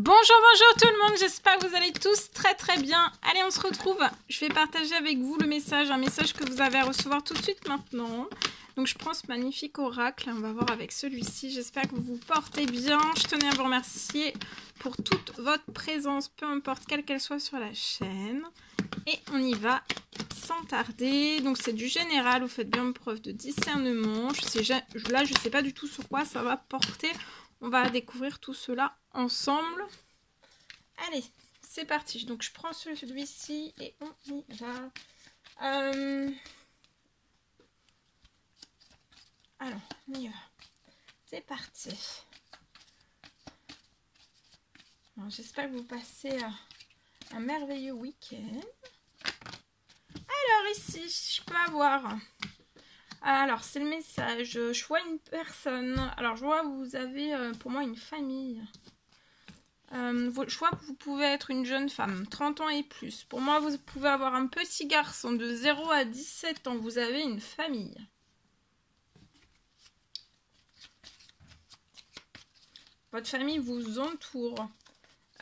Bonjour tout le monde, j'espère que vous allez tous très bien. Allez, on se retrouve. Je vais partager avec vous le message, un message que vous avez à recevoir tout de suite maintenant. Donc je prends ce magnifique oracle, on va voir avec celui-ci. J'espère que vous vous portez bien. Je tenais à vous remercier pour toute votre présence, peu importe quelle qu'elle soit sur la chaîne. Et on y va sans tarder. Donc c'est du général, vous faites bien preuve de discernement. Là, je sais pas du tout sur quoi ça va porter. On va découvrir tout cela ensemble. Allez, c'est parti. Donc, je prends celui-ci et on y va. Alors, on y va. C'est parti. J'espère que vous passez un merveilleux week-end. Alors, ici, je peux avoir... Alors, c'est le message. Je vois une personne. Alors, je vois que vous avez pour moi une famille. Je vois que vous pouvez être une jeune femme, 30 ans et plus. Pour moi, vous pouvez avoir un petit garçon de 0 à 17 ans. Vous avez une famille. Votre famille vous entoure.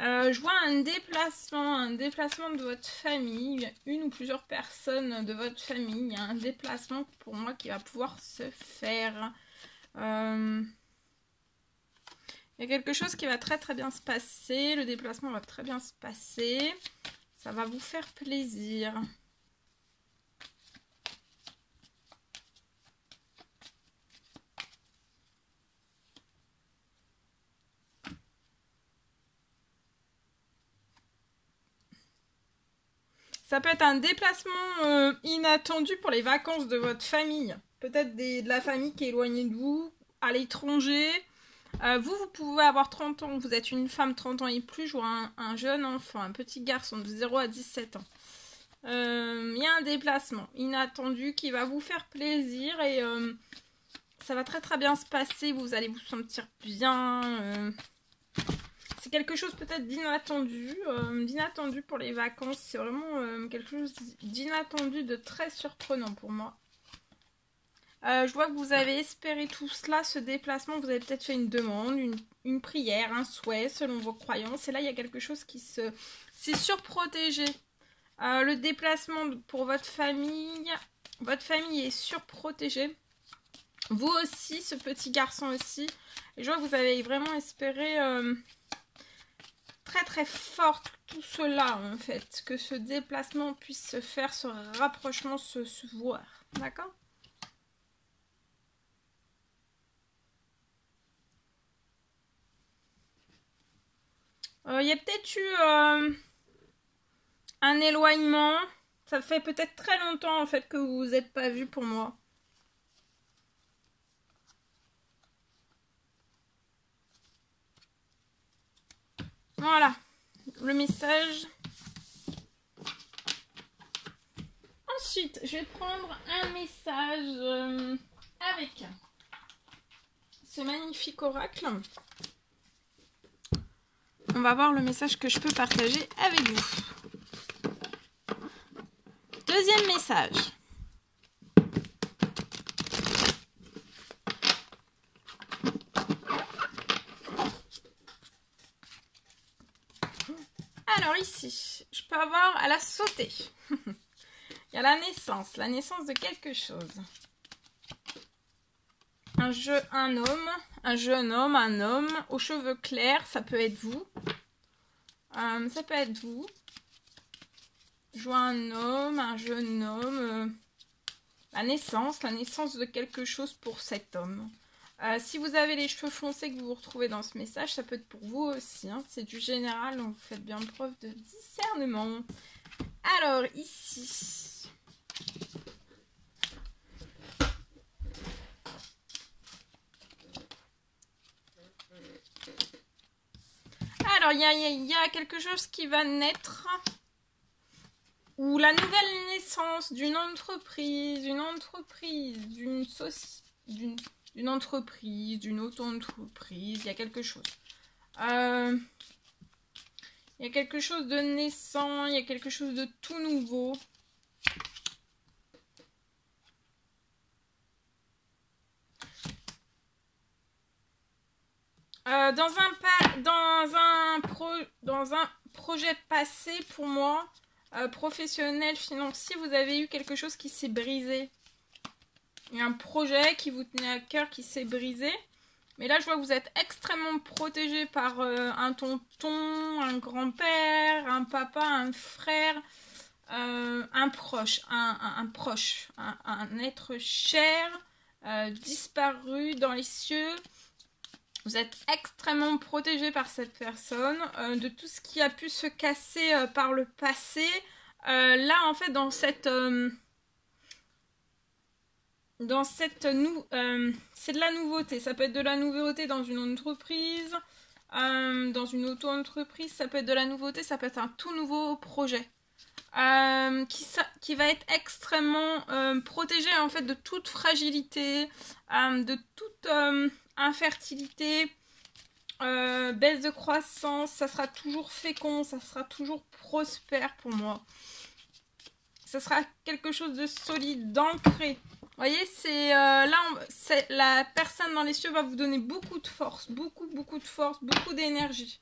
Je vois un déplacement de votre famille. Une ou plusieurs personnes de votre famille. Il y a un déplacement pour moi qui va pouvoir se faire. Il y a quelque chose qui va très bien se passer. Le déplacement va très bien se passer. Ça va vous faire plaisir. Ça peut être un déplacement inattendu pour les vacances de votre famille. Peut-être de la famille qui est éloignée de vous, à l'étranger. Vous pouvez avoir 30 ans, vous êtes une femme 30 ans et plus, je vois un jeune enfant, un petit garçon de 0 à 17 ans. Il y a un déplacement inattendu qui va vous faire plaisir et ça va très bien se passer, vous allez vous sentir bien. C'est quelque chose peut-être d'inattendu, pour les vacances, c'est vraiment quelque chose d'inattendu, de très surprenant pour moi. Je vois que vous avez espéré tout cela, ce déplacement, vous avez peut-être fait une demande, une prière, un souhait selon vos croyances. Et là, il y a quelque chose qui c'est surprotégé. Le déplacement pour votre famille est surprotégée. Vous aussi, ce petit garçon aussi. Et je vois que vous avez vraiment espéré très fort tout cela en fait. Que ce déplacement puisse se faire, ce rapprochement se voir. D'accord ? Il y a peut-être eu un éloignement. Ça fait peut-être très longtemps en fait que vous vous êtes pas vu pour moi. Voilà, le message. Ensuite, je vais prendre un message avec ce magnifique oracle. On va voir le message que je peux partager avec vous. Deuxième message. Alors ici, je peux avoir à la sauter. Il y a la naissance de quelque chose. Un jeune homme, un homme aux cheveux clairs, ça peut être vous. Je vois un jeune homme. La naissance de quelque chose pour cet homme. Si vous avez les cheveux foncés que vous vous retrouvez dans ce message, ça peut être pour vous aussi. Hein. C'est du général, donc vous faites bien preuve de discernement. Alors, ici... Alors, il y a quelque chose qui va naître... Ou la nouvelle naissance d'une entreprise, d'une auto-entreprise, il y a quelque chose. Il y a quelque chose de naissant, il y a quelque chose de tout nouveau. Dans un projet passé pour moi, professionnel, financier, vous avez eu quelque chose qui s'est brisé. Il y a un projet qui vous tenait à cœur qui s'est brisé. Mais là, je vois que vous êtes extrêmement protégé par un tonton, un grand-père, un papa, un frère, un proche, un être cher, disparu dans les cieux. Vous êtes extrêmement protégé par cette personne, de tout ce qui a pu se casser par le passé. Là, en fait, c'est de la nouveauté. Ça peut être de la nouveauté dans une entreprise, dans une auto-entreprise. Ça peut être de la nouveauté, ça peut être un tout nouveau projet. Qui va être extrêmement protégé en fait de toute fragilité, de toute infertilité, baisse de croissance. Ça sera toujours fécond, ça sera toujours prospère pour moi. Ça sera quelque chose de solide, d'ancré. Vous voyez, c'est la personne dans les cieux va vous donner beaucoup de force, beaucoup de force, beaucoup d'énergie.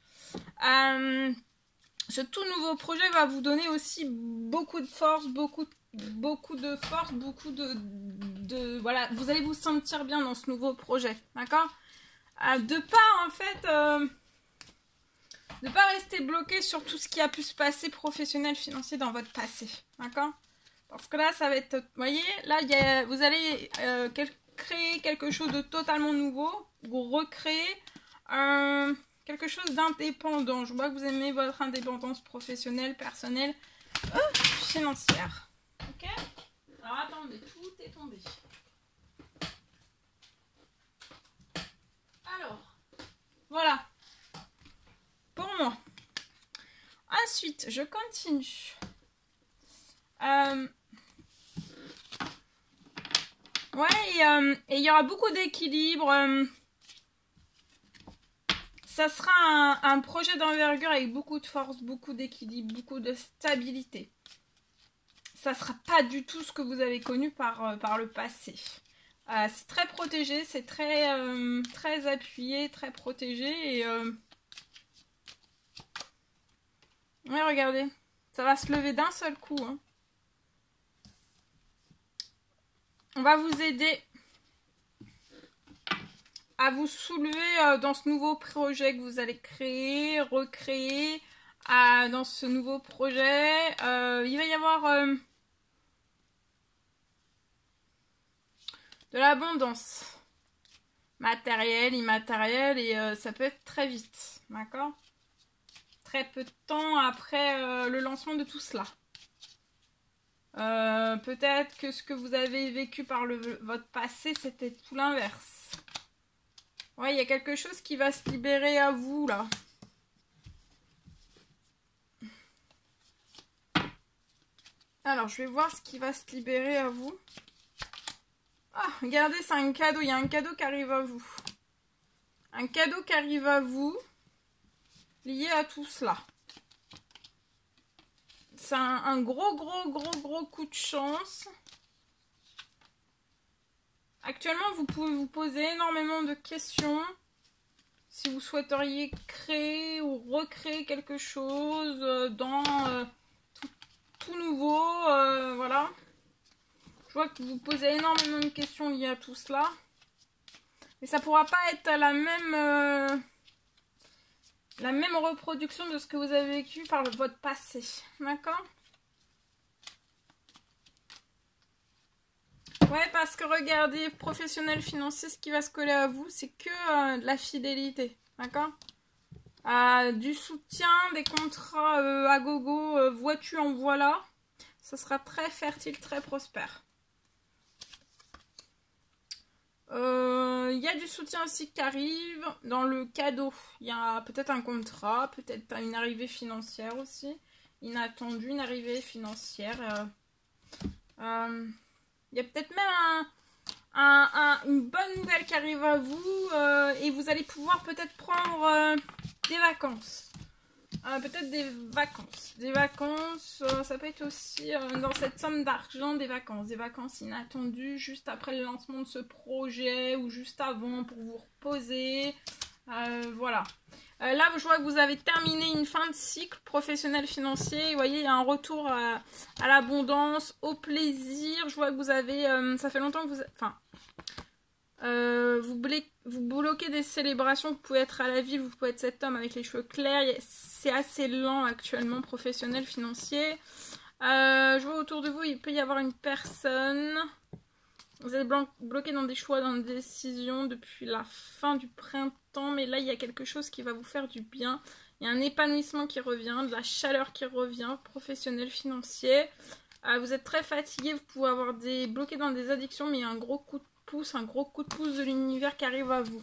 Ce tout nouveau projet va vous donner aussi beaucoup de force, beaucoup de force, voilà, vous allez vous sentir bien dans ce nouveau projet, d'accord? De pas rester bloqué sur tout ce qui a pu se passer professionnel, financier dans votre passé, d'accord? Parce que là, ça va être... Vous voyez, là, vous allez créer quelque chose de totalement nouveau. Vous recréer quelque chose d'indépendant. Je vois que vous aimez votre indépendance professionnelle, personnelle, financière. Ok? Alors, attendez, tout est tombé. Alors, voilà. Pour moi. Ensuite, je continue. Ouais, et il y aura beaucoup d'équilibre. Ça sera un projet d'envergure avec beaucoup de force, beaucoup d'équilibre, beaucoup de stabilité. Ça sera pas du tout ce que vous avez connu par le passé. C'est très protégé, c'est très appuyé, très protégé. Et ouais, regardez, ça va se lever d'un seul coup. Hein. On va vous aider à vous soulever dans ce nouveau projet que vous allez créer, recréer. Dans ce nouveau projet, il va y avoir de l'abondance matérielle, immatérielle, et ça peut être très vite, d'accord? Très peu de temps après le lancement de tout cela. Peut-être que ce que vous avez vécu par votre passé, c'était tout l'inverse. Ouais, il y a quelque chose qui va se libérer à vous, là. Alors, je vais voir ce qui va se libérer à vous. Ah, regardez, c'est un cadeau. Il y a un cadeau qui arrive à vous. Un cadeau qui arrive à vous, lié à tout cela. C'est un gros coup de chance. Actuellement, vous pouvez vous poser énormément de questions. Si vous souhaiteriez créer ou recréer quelque chose dans tout nouveau, voilà. Je vois que vous posez énormément de questions liées à tout cela. Mais ça ne pourra pas être la même reproduction de ce que vous avez vécu par votre passé. D'accord? Ouais, parce que regardez, professionnel, financier, ce qui va se coller à vous, c'est que de la fidélité. D'accord? Du soutien, des contrats à gogo, vois-tu en voilà. Ça sera très fertile, très prospère. Il y a du soutien aussi qui arrive dans le cadeau. Il y a peut-être un contrat, peut-être une arrivée financière aussi. Inattendue, une arrivée financière. Il y a peut-être même une bonne nouvelle qui arrive à vous et vous allez pouvoir peut-être prendre des vacances. Peut-être des vacances. Des vacances, ça peut être aussi dans cette somme d'argent des vacances inattendues juste après le lancement de ce projet ou juste avant pour vous reposer. Voilà. Là, je vois que vous avez terminé une fin de cycle professionnel financier. Vous voyez, il y a un retour à l'abondance, au plaisir. Je vois que vous avez... ça fait longtemps que vous... Enfin, vous bloquez des célébrations. Vous pouvez être à la ville, vous pouvez être cet homme avec les cheveux clairs. C'est assez lent actuellement, professionnel financier. Je vois autour de vous, il peut y avoir une personne... Vous êtes bloqué dans des choix, dans des décisions depuis la fin du printemps. Mais là, il y a quelque chose qui va vous faire du bien. Il y a un épanouissement qui revient, de la chaleur qui revient, professionnel, financier. Vous êtes très fatigué, vous pouvez avoir des bloqués dans des addictions, mais il y a un gros coup de pouce, de l'univers qui arrive à vous.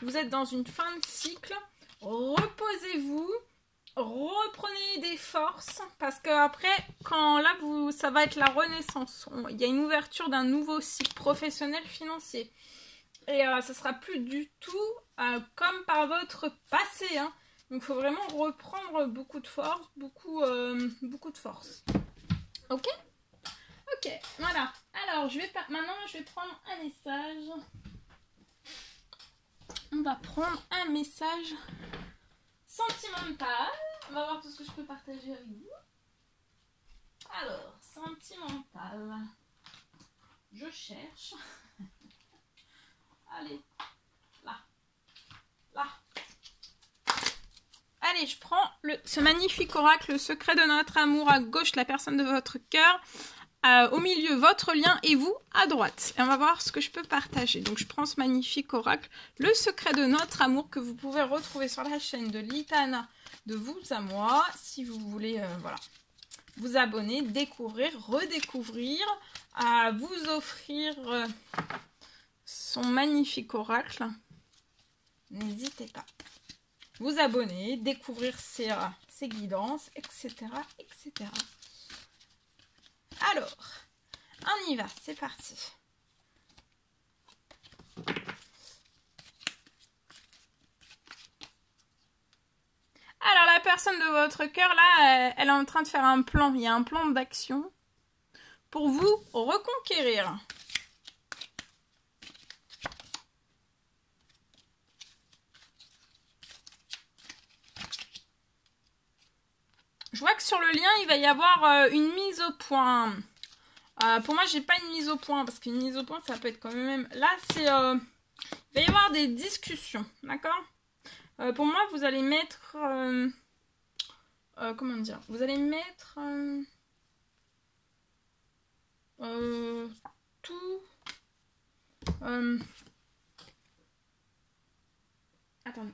Vous êtes dans une fin de cycle. Reposez-vous. Reprenez des forces parce que après quand là ça va être la renaissance, il y a une ouverture d'un nouveau cycle professionnel financier et ça sera plus du tout comme par votre passé, hein. Donc il faut vraiment reprendre beaucoup de force, beaucoup de force. Ok, voilà. Alors maintenant je vais prendre un message. On va prendre un message sentimental. On va voir tout ce que je peux partager avec vous. Alors, sentimental. Je cherche. Allez, là. Allez, je prends ce magnifique oracle, le secret de notre amour à gauche, la personne de votre cœur. Au milieu, votre lien et vous à droite. Et on va voir ce que je peux partager. Donc, je prends ce magnifique oracle, le secret de notre amour que vous pouvez retrouver sur la chaîne de Litana, de vous à moi, si vous voulez, voilà, vous abonner, découvrir, redécouvrir, vous offrir son magnifique oracle. N'hésitez pas. Vous abonner, découvrir ses guidances, etc., etc. Alors, on y va, c'est parti. Alors, la personne de votre cœur, là, elle est en train de faire un plan. Il y a un plan d'action pour vous reconquérir. Je vois que sur le lien, il va y avoir une mise au point. Pour moi, j'ai pas une mise au point, parce qu'une mise au point, ça peut être quand même... Là, c'est... il va y avoir des discussions, d'accord? Pour moi, vous allez mettre... comment dire? Vous allez mettre... tout... attendez,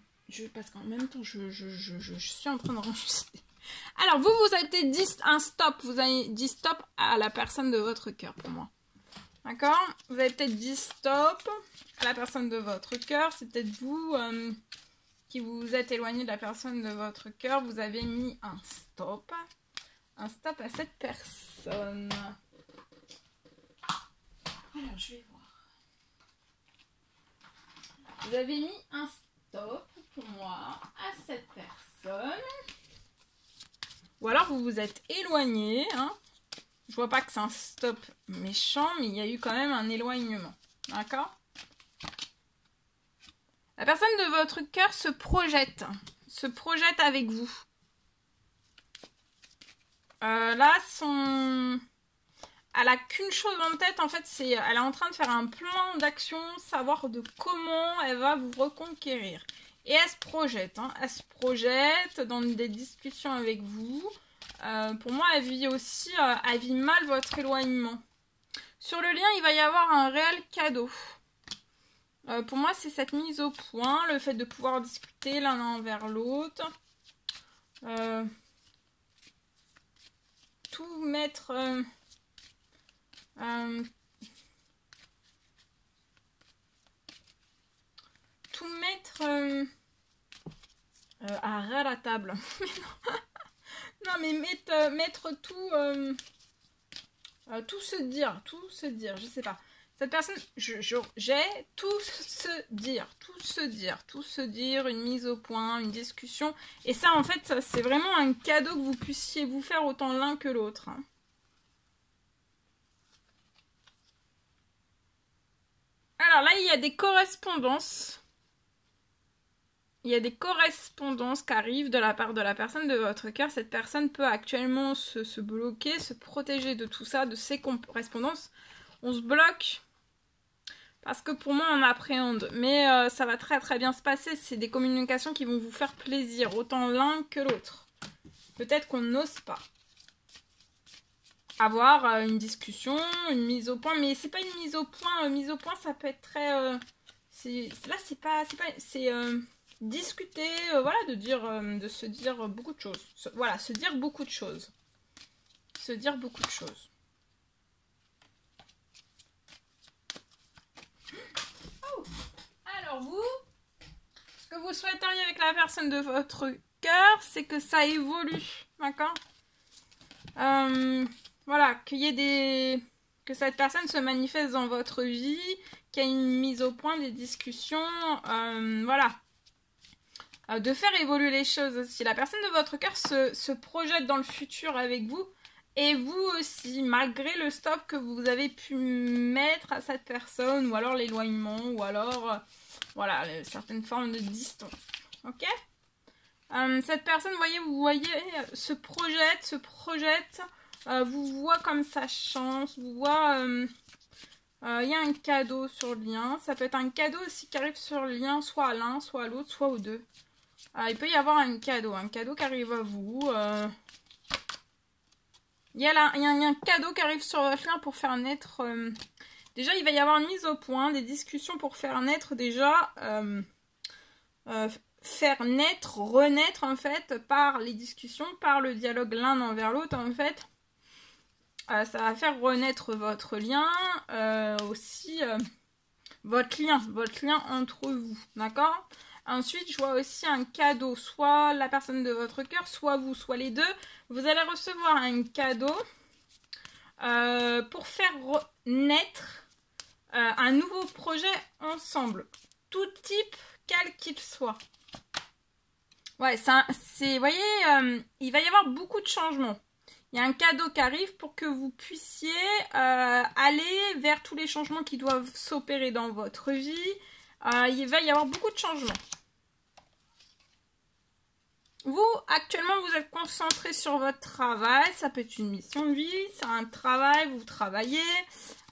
parce qu'en même temps, je suis en train d'enregistrer. Alors, vous avez peut-être dit un stop. Vous avez dit stop à la personne de votre cœur, pour moi. D'accord? Vous avez peut-être dit stop à la personne de votre cœur. C'est peut-être vous qui vous êtes éloigné de la personne de votre cœur. Vous avez mis un stop. Un stop à cette personne. Alors, je vais voir. Vous avez mis un stop pour moi à cette personne. Ou alors vous vous êtes éloigné, hein. Je vois pas que c'est un stop méchant, mais il y a eu quand même un éloignement. D'accord? La personne de votre cœur se projette avec vous. Là, elle a qu'une chose en tête, en fait, c'est elle est en train de faire un plan d'action, savoir de comment elle va vous reconquérir. Et elle se projette, hein. Elle se projette dans des discussions avec vous. Pour moi, elle vit aussi, elle vit mal votre éloignement. Sur le lien, il va y avoir un réel cadeau. Pour moi, c'est cette mise au point, le fait de pouvoir discuter l'un envers l'autre. Tout mettre... tout mettre à ras la table. Non, mais mettre tout... tout se dire, je sais pas. Cette personne, j'ai tout se dire, une mise au point, une discussion. Et ça, en fait, c'est vraiment un cadeau que vous puissiez vous faire autant l'un que l'autre. Hein. Alors là, il y a des correspondances. il y a des correspondances qui arrivent de la part de la personne de votre cœur. Cette personne peut actuellement se bloquer, se protéger de tout ça, de ces correspondances. On se bloque parce que pour moi on appréhende, mais ça va très très bien se passer. C'est des communications qui vont vous faire plaisir, autant l'un que l'autre. Peut-être qu'on n'ose pas avoir une discussion, une mise au point, mais c'est pas une mise au point. Mise au point, ça peut être très... c'est discuter, voilà, de se dire beaucoup de choses. Voilà, se dire beaucoup de choses. Se dire beaucoup de choses. Oh. Alors vous, ce que vous souhaiteriez avec la personne de votre cœur, c'est que ça évolue, d'accord? Voilà, qu'il y ait que cette personne se manifeste dans votre vie, qu'il y ait une mise au point, des discussions, voilà. De faire évoluer les choses aussi. La personne de votre cœur se projette dans le futur avec vous, et vous aussi, malgré le stop que vous avez pu mettre à cette personne, ou alors l'éloignement, ou alors, voilà, certaines formes de distance. Ok? Cette personne, vous voyez, se projette, vous voit comme sa chance, vous voit, il y a un cadeau sur le lien. Ça peut être un cadeau aussi qui arrive sur le lien, soit à l'un, soit à l'autre, soit aux deux. Il peut y avoir un cadeau qui arrive à vous. Il y a un cadeau qui arrive sur votre lien pour faire naître... déjà, il va y avoir une mise au point, des discussions pour faire naître déjà... faire naître, renaître en fait, par les discussions, par le dialogue l'un envers l'autre en fait. Ça va faire renaître votre lien, aussi votre lien entre vous, d'accord? Ensuite, je vois aussi un cadeau, soit la personne de votre cœur, soit vous, soit les deux. Vous allez recevoir un cadeau pour faire naître un nouveau projet ensemble, tout type, quel qu'il soit. Ouais, vous voyez, il va y avoir beaucoup de changements. Il y a un cadeau qui arrive pour que vous puissiez aller vers tous les changements qui doivent s'opérer dans votre vie. Il va y avoir beaucoup de changements. Vous, actuellement, vous êtes concentré sur votre travail. Ça peut être une mission de vie, c'est un travail, vous travaillez.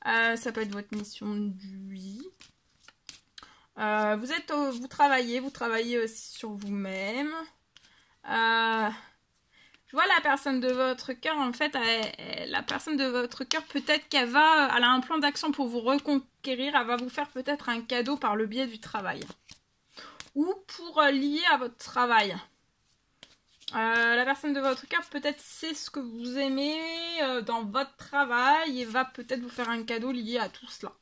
Ça peut être votre mission de vie. Vous travaillez aussi sur vous-même. Je vois la personne de votre cœur, en fait, la personne de votre cœur, peut-être elle a un plan d'action pour vous reconquérir, elle va vous faire peut-être un cadeau par le biais du travail. Ou pour lier à votre travail. La personne de votre cœur, peut-être sait ce que vous aimez dans votre travail et va peut-être vous faire un cadeau lié à tout cela.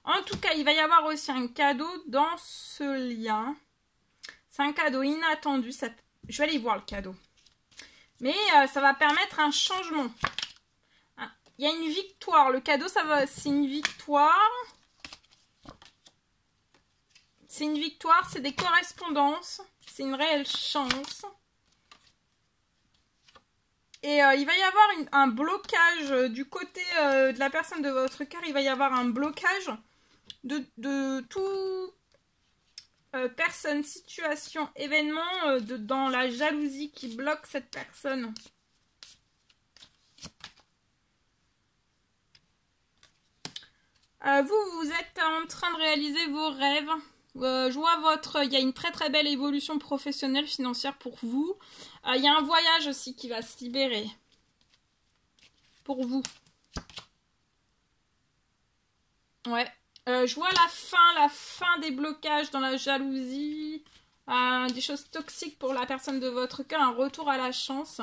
En tout cas, il va y avoir aussi un cadeau dans ce lien. C'est un cadeau inattendu. Je vais aller voir le cadeau. Mais ça va permettre un changement. Il y a une victoire. Le cadeau, c'est une victoire. C'est une victoire, c'est des correspondances. C'est une réelle chance. Et il va y avoir un blocage du côté de la personne de votre cœur. Il va y avoir un blocage de tout personne, situation, événement dans la jalousie qui bloque cette personne. Vous êtes en train de réaliser vos rêves. Je vois il y a une très très belle évolution professionnelle, financière pour vous. Il y a un voyage aussi qui va se libérer pour vous. Ouais. Je vois la fin des blocages dans la jalousie, des choses toxiques pour la personne de votre cœur, un retour à la chance.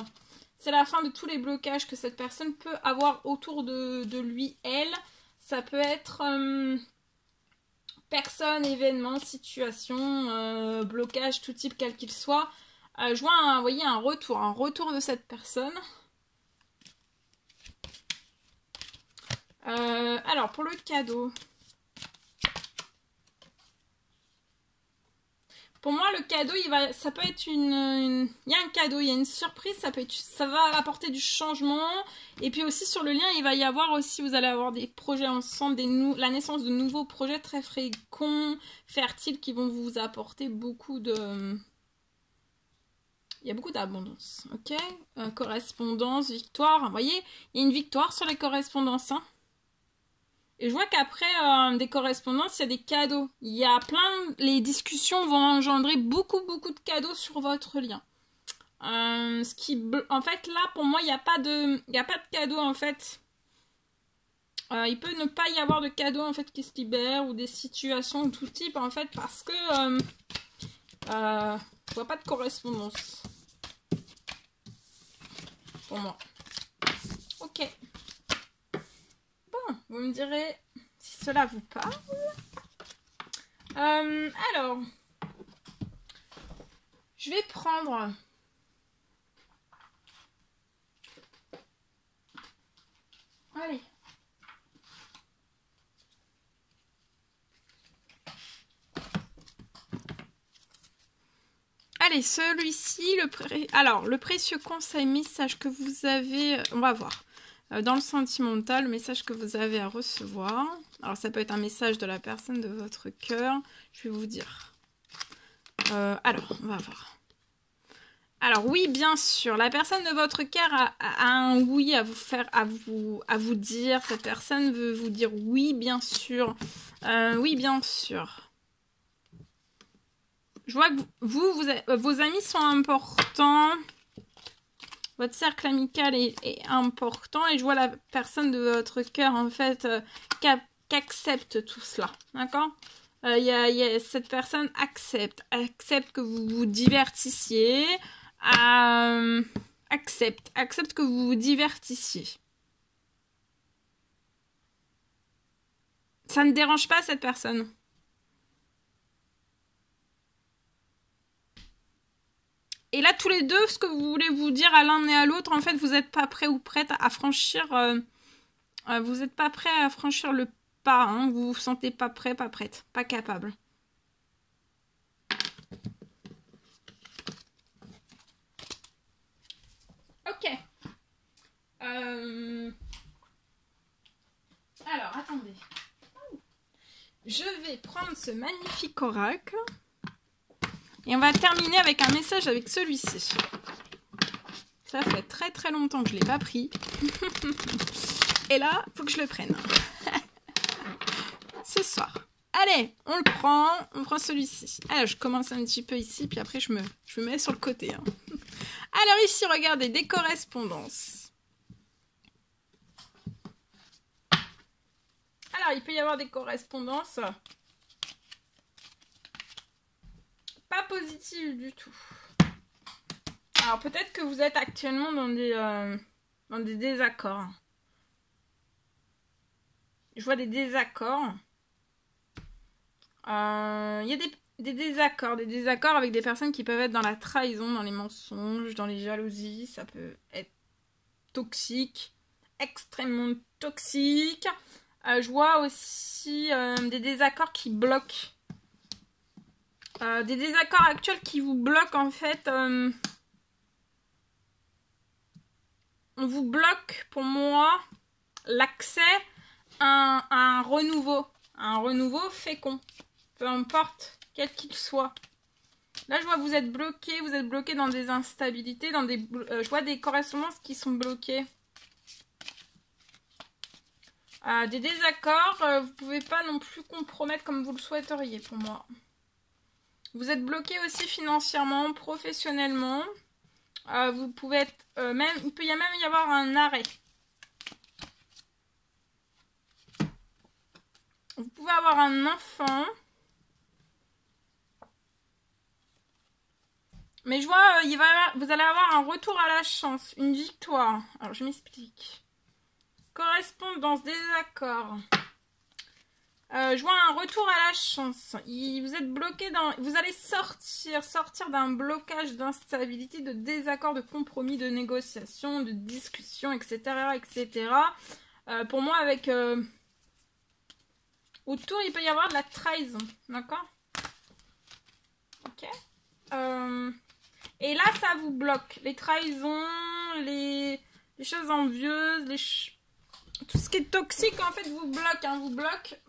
C'est la fin de tous les blocages que cette personne peut avoir autour de lui, elle. Ça peut être personne, événement, situation, blocage, tout type, quel qu'il soit. Je vois vous voyez, un retour de cette personne. Alors, pour le cadeau... Pour moi, le cadeau, ça peut être il y a un cadeau, il y a une surprise, ça va apporter du changement. Et puis aussi sur le lien, il va y avoir aussi, vous allez avoir des projets ensemble, la naissance de nouveaux projets très féconds, fertiles, qui vont vous apporter beaucoup de... Il y a beaucoup d'abondance, ok? Correspondance, victoire, vous voyez, il y a une victoire sur les correspondances, hein. Et je vois qu'après des correspondances, il y a des cadeaux. Il y a les discussions vont engendrer beaucoup de cadeaux sur votre lien. En fait, là, pour moi, il n'y a pas de cadeaux, en fait. Il peut ne pas y avoir de cadeaux, en fait, qui se libèrent, ou des situations de tout type, en fait, parce que je vois pas de correspondance. Pour moi. Ok. Bon, vous me direz si cela vous parle. Alors, je vais prendre... Allez. Allez, celui-ci, le précieux conseil, message que vous avez... On va voir. Dans le sentimental, le message que vous avez à recevoir. Alors, ça peut être un message de la personne de votre cœur. Je vais vous dire. Alors, on va voir. Alors, oui, bien sûr. La personne de votre cœur a un oui à vous faire, à vous dire. Cette personne veut vous dire oui, bien sûr. Oui, bien sûr. Je vois que vos amis sont importants. Votre cercle amical est important. Et je vois la personne de votre cœur, en fait, qu'accepte tout cela. D'accord ? Cette personne accepte que vous vous divertissiez. Accepte que vous vous divertissiez. Ça ne dérange pas cette personne. Et là, tous les deux, ce que vous voulez vous dire à l'un et à l'autre, en fait, vous n'êtes pas prêt ou prête à franchir... vous n'êtes pas prêt à franchir le pas. Hein, vous vous sentez pas prêt, pas prête, pas capable. Ok. Alors, attendez. Je vais prendre ce magnifique oracle. Et on va terminer avec un message avec celui-ci. Ça fait très longtemps que je ne l'ai pas pris. Et là, il faut que je le prenne. Ce soir. Allez, on le prend. On prend celui-ci. Alors, je commence un petit peu ici, puis après, je me mets sur le côté. Hein. Alors ici, regardez, des correspondances. Alors, il peut y avoir des correspondances... pas positives du tout. Alors, peut-être que vous êtes actuellement dans des désaccords. Je vois des désaccords. Il y a des désaccords avec des personnes qui peuvent être dans la trahison, dans les mensonges, dans les jalousies. Ça peut être toxique, extrêmement toxique. Je vois aussi des désaccords qui bloquent. Des désaccords actuels qui vous bloquent en fait. On vous bloque pour moi l'accès à un renouveau. Un renouveau fécond. Peu importe quel qu'il soit. Là je vois que vous êtes bloqué dans des instabilités, je vois des correspondances qui sont bloquées. Des désaccords, vous pouvez pas non plus compromettre comme vous le souhaiteriez pour moi. Vous êtes bloqué aussi financièrement, professionnellement. Vous pouvez être il peut même y avoir un arrêt. Vous pouvez avoir un enfant. Mais je vois vous allez avoir un retour à la chance, une victoire. Alors je m'explique. Correspondance, désaccord. Je vois un retour à la chance. Vous êtes bloqué vous allez sortir d'un blocage d'instabilité, de désaccord, de compromis, de négociation, de discussion, etc. etc. Pour moi, avec... autour, il peut y avoir de la trahison. D'accord ? Ok. Et là, ça vous bloque. Les trahisons, les choses envieuses, tout ce qui est toxique, en fait, vous bloque. Hein, vous bloque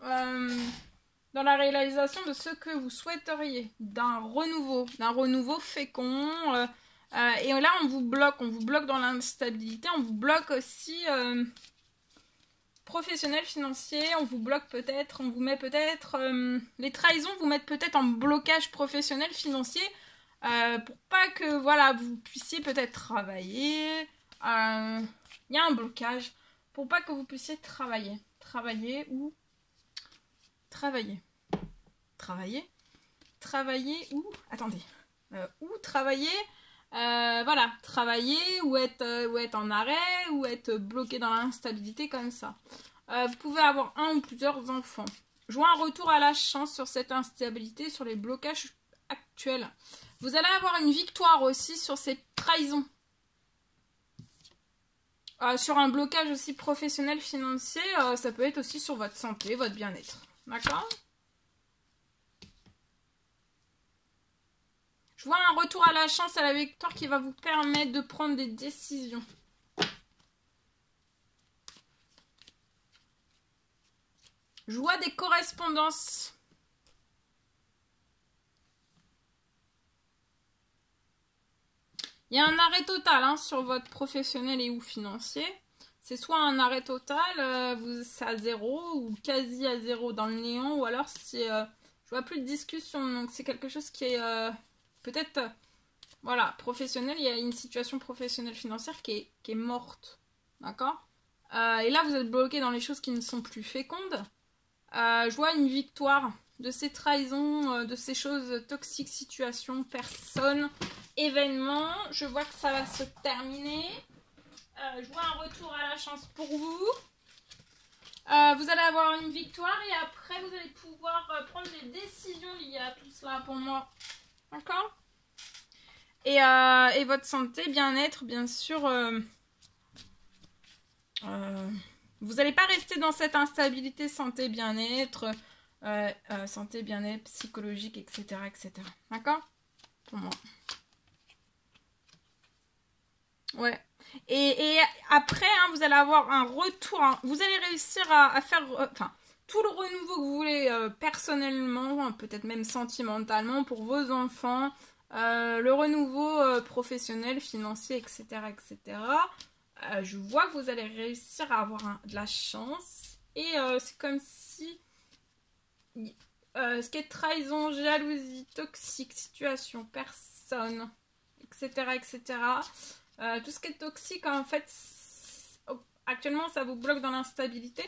dans la réalisation de ce que vous souhaiteriez. D'un renouveau fécond. Et là, on vous bloque dans l'instabilité. On vous bloque aussi professionnel, financier. On vous bloque peut-être. On vous met peut-être... les trahisons vous mettent peut-être en blocage professionnel, financier. Pour pas que voilà vous puissiez peut-être travailler. Il y a un blocage pour pas que vous puissiez travailler ou travailler ou attendez ou travailler voilà, travailler ou être en arrêt ou être bloqué dans l'instabilité comme ça. Vous pouvez avoir un ou plusieurs enfants. Jouer un retour à la chance sur cette instabilité, sur les blocages actuels. Vous allez avoir une victoire aussi sur ces trahisons. Sur un blocage aussi professionnel, financier, ça peut être aussi sur votre santé, votre bien-être. D'accord ? Je vois un retour à la chance, à la victoire qui va vous permettre de prendre des décisions. Je vois des correspondances. Il y a un arrêt total sur votre professionnel et ou financier. C'est soit un arrêt total, c'est à zéro ou quasi à zéro dans le néant, ou alors c'est... je vois plus de discussion, donc c'est quelque chose qui est peut-être... voilà, professionnel, il y a une situation professionnelle financière qui est morte. D'accord ? Et là, vous êtes bloqué dans les choses qui ne sont plus fécondes. Je vois une victoire de ces trahisons, de ces choses toxiques, situations, personnes, événements. Je vois que ça va se terminer. Je vois un retour à la chance pour vous. Vous allez avoir une victoire et après vous allez pouvoir prendre des décisions liées à tout cela pour moi. D'accord ? Et votre santé, bien-être, bien sûr. Vous n'allez pas rester dans cette instabilité santé, bien-être, santé, bien-être, psychologique, etc. etc. D'accord ? Pour moi. Ouais. Et après, vous allez avoir un retour. Vous allez réussir à faire... tout le renouveau que vous voulez personnellement, peut-être même sentimentalement, pour vos enfants. Le renouveau professionnel, financier, etc. etc. Je vois que vous allez réussir à avoir de la chance. Et c'est comme si... ce qui est trahison, jalousie, toxique, situation, personne, etc. etc. Tout ce qui est toxique, en fait, actuellement, ça vous bloque dans l'instabilité.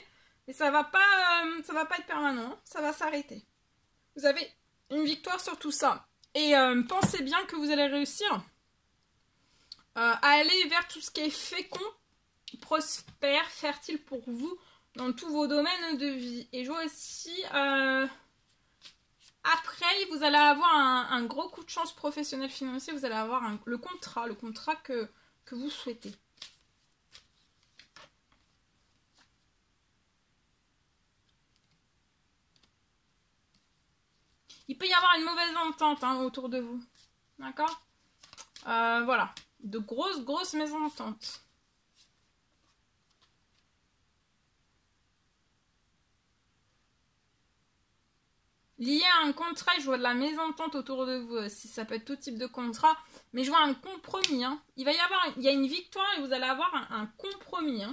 Et ça va pas être permanent. Ça va s'arrêter. Vous avez une victoire sur tout ça. Et pensez bien que vous allez réussir à aller vers tout ce qui est fécond, prospère, fertile pour vous dans tous vos domaines de vie. Et je vois aussi... après, vous allez avoir un gros coup de chance professionnel financier. Vous allez avoir le contrat que vous souhaitez. Il peut y avoir une mauvaise entente autour de vous. D'accord ? Voilà. De grosses mésententes. Lié à un contrat, je vois de la mésentente autour de vous aussi. Ça peut être tout type de contrat. Mais je vois un compromis. Il y a une victoire et vous allez avoir un compromis.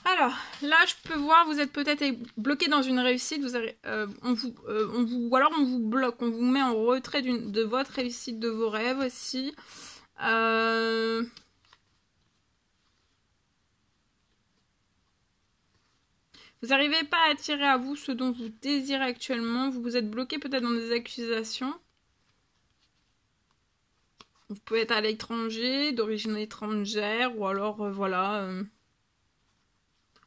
Alors, là, je peux voir, vous êtes peut-être bloqué dans une réussite. Ou alors on vous bloque, on vous met en retrait de votre réussite, de vos rêves aussi. Vous n'arrivez pas à attirer à vous ce dont vous désirez actuellement. Vous êtes bloqué peut-être dans des accusations. Vous pouvez être à l'étranger, d'origine étrangère, ou alors, voilà.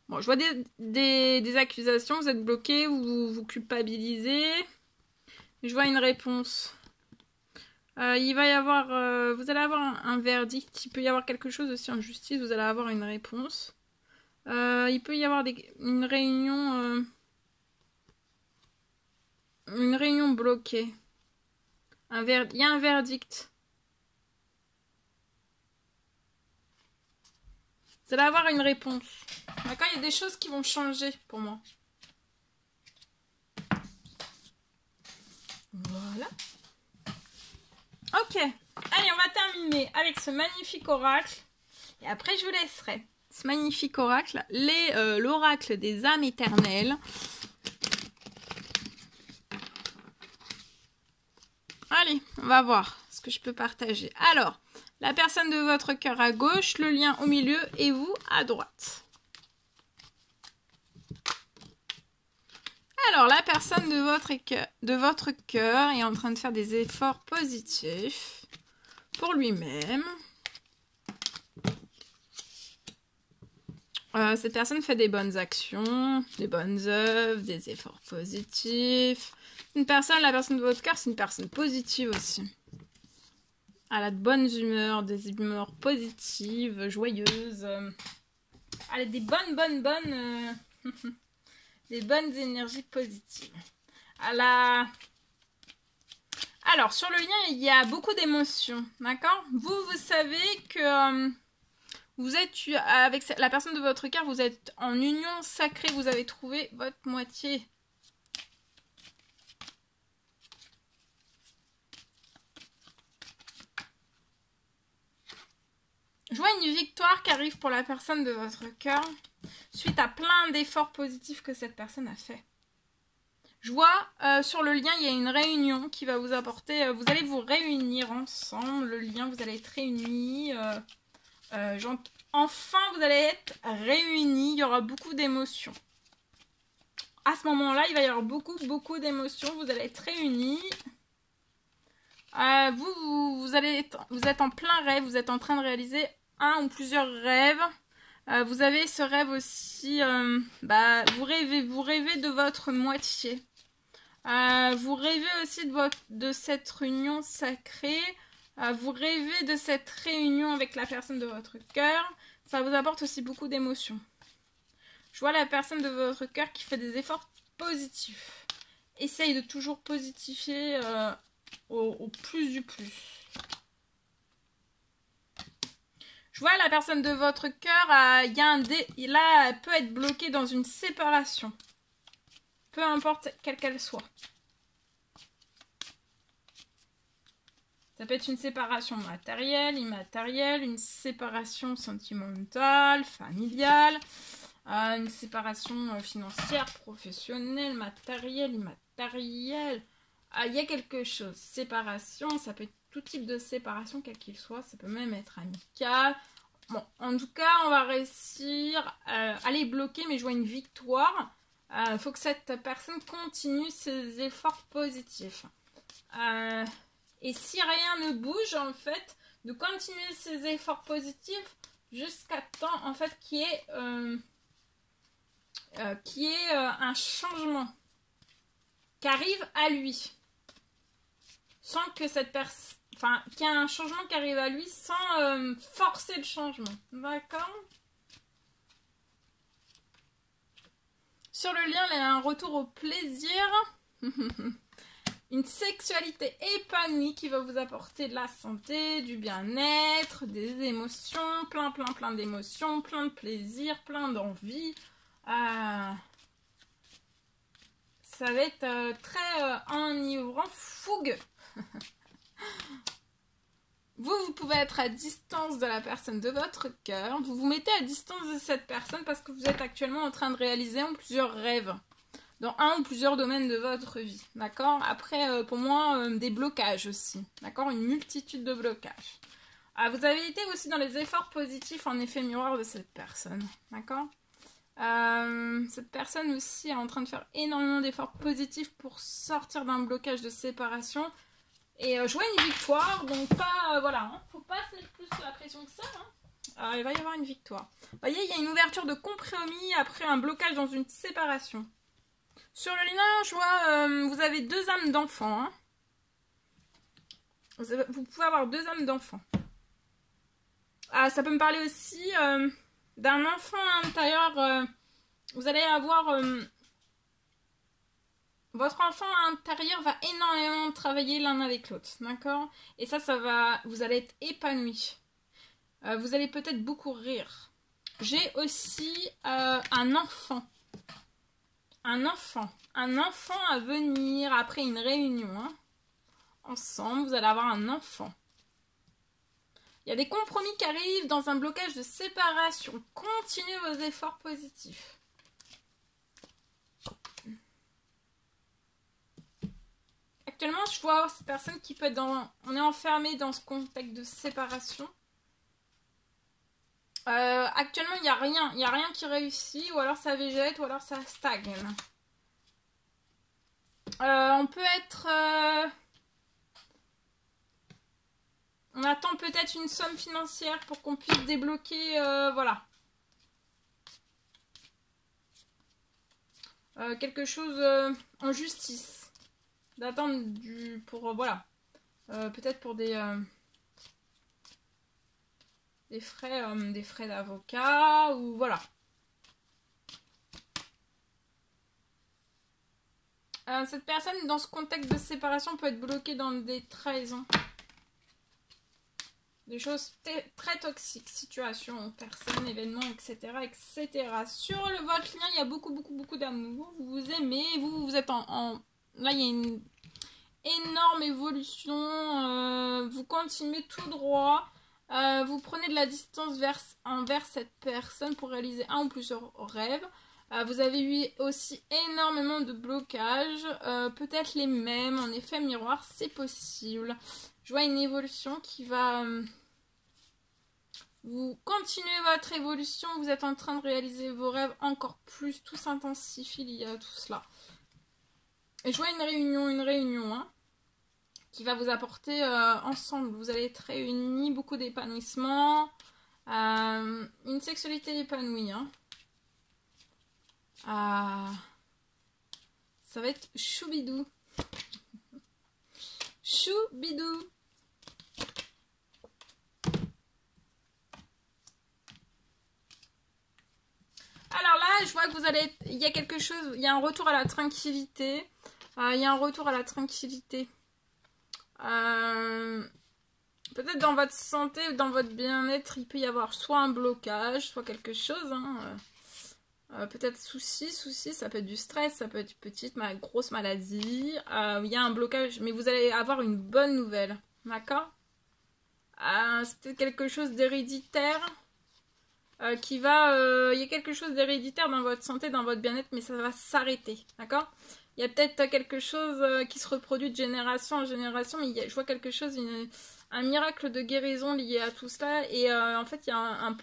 Bon, je vois des accusations, vous êtes bloqué, vous culpabilisez. Je vois une réponse. Il va y avoir, vous allez avoir un verdict. Il peut y avoir quelque chose aussi en justice. Vous allez avoir une réponse. Il peut y avoir une réunion bloquée. Il y a un verdict. Vous allez avoir une réponse. D'accord, il y a des choses qui vont changer pour moi. Voilà. Ok. Allez, on va terminer avec ce magnifique oracle. Et après, je vous laisserai. Ce magnifique oracle, l'oracle des âmes éternelles. Allez, on va voir ce que je peux partager. Alors, la personne de votre cœur à gauche, le lien au milieu et vous à droite. Alors, la personne de votre cœur est en train de faire des efforts positifs pour lui-même. Cette personne fait des bonnes actions, des bonnes œuvres, des efforts positifs. La personne de votre cœur, c'est une personne positive aussi. Elle a de bonnes humeurs, des humeurs positives, joyeuses. Elle a des bonnes des bonnes énergies positives. Alors, sur le lien, il y a beaucoup d'émotions, d'accord? Vous savez que vous êtes avec la personne de votre cœur, vous êtes en union sacrée, vous avez trouvé votre moitié. Je vois une victoire qui arrive pour la personne de votre cœur suite à plein d'efforts positifs que cette personne a fait. Je vois sur le lien, il y a une réunion qui va vous apporter... vous allez vous réunir ensemble. Le lien, vous allez être réunis. Enfin, vous allez être réunis. Il y aura beaucoup d'émotions. À ce moment-là, il va y avoir beaucoup d'émotions. Vous allez être réunis. Vous êtes en plein rêve. Vous êtes en train de réaliser un ou plusieurs rêves. Vous avez ce rêve aussi. Vous rêvez de votre moitié. Vous rêvez aussi de cette réunion sacrée. Vous rêvez de cette réunion avec la personne de votre cœur. Ça vous apporte aussi beaucoup d'émotions. Je vois la personne de votre cœur qui fait des efforts positifs. Essaye de toujours positifier au plus du plus. Je vois la personne de votre cœur, là, elle peut être bloquée dans une séparation. Peu importe quelle qu'elle soit. Ça peut être une séparation matérielle, immatérielle, une séparation sentimentale, familiale, une séparation financière, professionnelle, matérielle, immatérielle. Il y a quelque chose. Séparation, ça peut être tout type de séparation, quel qu'il soit. Ça peut même être amical. Bon, en tout cas, on va réussir à les bloquer, mais je vois une victoire. Faut que cette personne continue ses efforts positifs. Et si rien ne bouge, en fait, de continuer ses efforts positifs jusqu'à temps, en fait, qu'il y ait un changement qui arrive à lui. Sans que cette personne... Enfin, qu'il y ait un changement qui arrive à lui sans forcer le changement. D'accord ? Sur le lien, il y a un retour au plaisir. Une sexualité épanouie qui va vous apporter de la santé, du bien-être, des émotions, plein d'émotions, plein de plaisir, plein d'envie. Ça va être très enivrant, fougue. Vous pouvez être à distance de la personne de votre cœur. Vous vous mettez à distance de cette personne parce que vous êtes actuellement en train de réaliser plusieurs rêves. Dans un ou plusieurs domaines de votre vie, d'accord? Après, pour moi, des blocages aussi, d'accord? Une multitude de blocages. Vous avez été aussi dans les efforts positifs en effet miroir de cette personne, d'accord? Cette personne aussi est en train de faire énormément d'efforts positifs pour sortir d'un blocage de séparation et jouer une victoire, donc pas, voilà, hein, faut pas se mettre plus sous la pression que ça, hein. Il va y avoir une victoire. Vous voyez, il y a une ouverture de compromis après un blocage dans une séparation. Sur le lien, je vois, vous avez deux âmes d'enfants. Hein. Vous pouvez avoir 2 âmes d'enfants. Ah, ça peut me parler aussi d'un enfant intérieur. Vous allez avoir... votre enfant intérieur va énormément travailler l'un avec l'autre, d'accord? Et ça va... Vous allez être épanoui. Vous allez peut-être beaucoup rire. J'ai aussi un enfant. Un enfant à venir après une réunion. Hein. Ensemble, vous allez avoir un enfant. Il y a des compromis qui arrivent dans un blocage de séparation. Continuez vos efforts positifs. Actuellement, je vois cette personne qui peut être dans... On est enfermé dans ce contexte de séparation. Actuellement, il n'y a rien qui réussit, ou alors ça végète, ou alors ça stagne. On peut être... On attend peut-être une somme financière pour qu'on puisse débloquer, voilà. Quelque chose en justice. D'attendre pour, voilà. Peut-être pour des frais d'avocat, ou voilà. Cette personne, dans ce contexte de séparation, peut être bloquée dans des trahisons. Des choses très toxiques, situations, personnes, événements, etc. etc. Sur votre lien, il y a beaucoup d'amour. Vous vous aimez, vous êtes Là, il y a une énorme évolution. Vous continuez tout droit. Vous prenez de la distance envers cette personne pour réaliser un ou plusieurs rêves. Vous avez eu aussi énormément de blocages. Peut-être les mêmes, en effet miroir, c'est possible. Je vois une évolution qui va... Vous continuez votre évolution, vous êtes en train de réaliser vos rêves encore plus, tout s'intensifie lié à tout cela. Et je vois une réunion, hein, qui va vous apporter ensemble. Vous allez être réunis, beaucoup d'épanouissement, une sexualité épanouie. Hein. Ça va être choubidou. Choubidou. Alors là, je vois que vous allez... Il y a quelque chose... Il y a un retour à la tranquillité. Il y a un retour à la tranquillité. Peut-être dans votre santé ou dans votre bien-être, il peut y avoir soit un blocage, soit quelque chose. Hein. Peut-être souci, ça peut être du stress, ça peut être une petite, grosse maladie. Il y a un blocage, mais vous allez avoir une bonne nouvelle. D'accord? C'est peut-être quelque chose d'héréditaire. Il y a quelque chose d'héréditaire dans votre santé, dans votre bien-être, mais ça va s'arrêter, d'accord? Il y a peut-être quelque chose qui se reproduit de génération en génération, mais je vois quelque chose, un miracle de guérison lié à tout cela, et en fait, il y a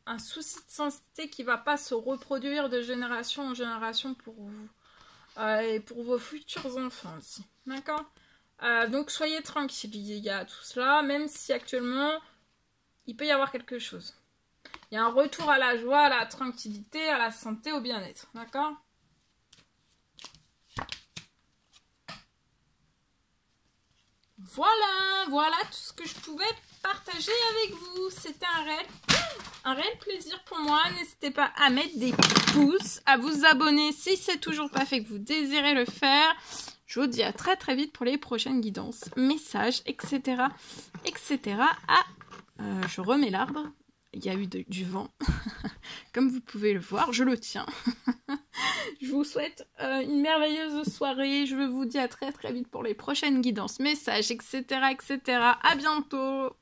un souci de santé qui ne va pas se reproduire de génération en génération pour vous, et pour vos futurs enfants aussi, d'accord? Donc, soyez tranquilles, il y a tout cela, même si actuellement, il peut y avoir quelque chose. Il y a un retour à la joie, à la tranquillité, à la santé, au bien-être. D'accord? Voilà tout ce que je pouvais partager avec vous. C'était un réel plaisir pour moi. N'hésitez pas à mettre des pouces, à vous abonner si c'est toujours pas fait que vous désirez le faire. Je vous dis à très vite pour les prochaines guidances, messages, etc. etc. Je remets l'arbre. Il y a eu du vent, comme vous pouvez le voir, je le tiens. Je vous souhaite une merveilleuse soirée, je vous dis à très vite pour les prochaines guidances, messages, etc. etc. À bientôt.